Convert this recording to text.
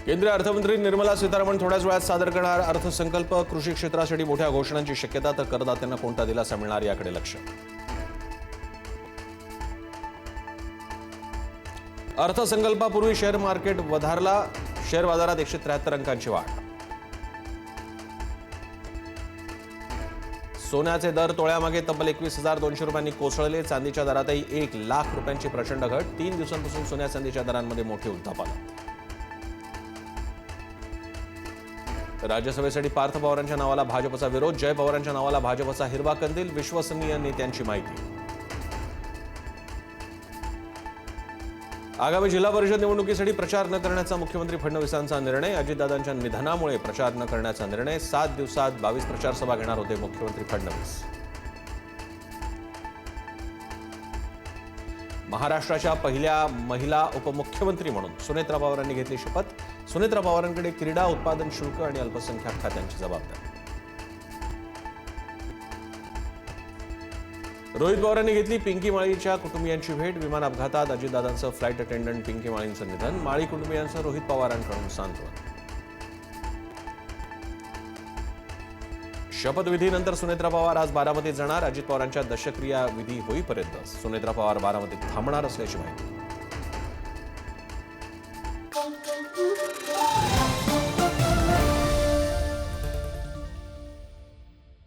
केंद्रीय अर्थमंत्री निर्मला सीतारामन थोड्याच वेळात सादर करणार अर्थसंकल्प। कृषी क्षेत्रासाठी मोठ्या घोषणांची शक्यता, तर करदात्यांना कोणता दिलासा मिळणार याकडे लक्ष। अर्थसंकल्पापूर्वी शेअर मार्केट वधारला, शेअर बाजारात 173 अंकांची वाढ। सोन्याचे दर तोळ्यामागे तब्बल 21,200 रुपयांनी कोसळले। चांदीच्या दरातही 1 लाख रुपयांची प्रचंड घट। 3 दिवसांपासून सोन्या चांदीच्या दरांमध्ये मोठी उलथापालथ। राज्यसभेसाठी पार्थ पवारांच्या नावाला भाजपचा विरोध। जय पवारांच्या नावाला भाजपचा हिरवा कंदील। विश्वसनीय नेत्यांची माहिती। आगामी जिल्हा परिषद निवडणुकीसाठी प्रचार न करण्याचा मुख्यमंत्री फडणवीसांचा निर्णय। अजितदादांच्या निधनामुळे प्रचार न करण्याचा निर्णय। 7 दिवसात 22 प्रचार सभा घेणार होते मुख्यमंत्री फडणवीस। महाराष्ट्राच्या पहिल्या महिला उपमुख्यमंत्री म्हणून सुनेत्रा पवारांनी घेतली शपथ। सुनेत्रा पवारांकडे क्रीडा, उत्पादन शुल्क आणि अल्पसंख्याक खात्यांची जबाबदारी। रोहित पवारांनी घेतली पिंकी माळीच्या कुटुंबियांची भेट। विमान अपघातात अजितदादांचं फ्लाईट अटेंडंट पिंकी माळींचं निधन। माळी कुटुंबियांचं रोहित पवारांकडून सांत्वन। शपथविधीनंतर सुनेत्रा पवार आज बारामतीत जाणार। अजित पवारांच्या दशक्रिया विधी होईपर्यंत सुनेत्रा पवार बारामतीत थांबणार असल्याची माहिती।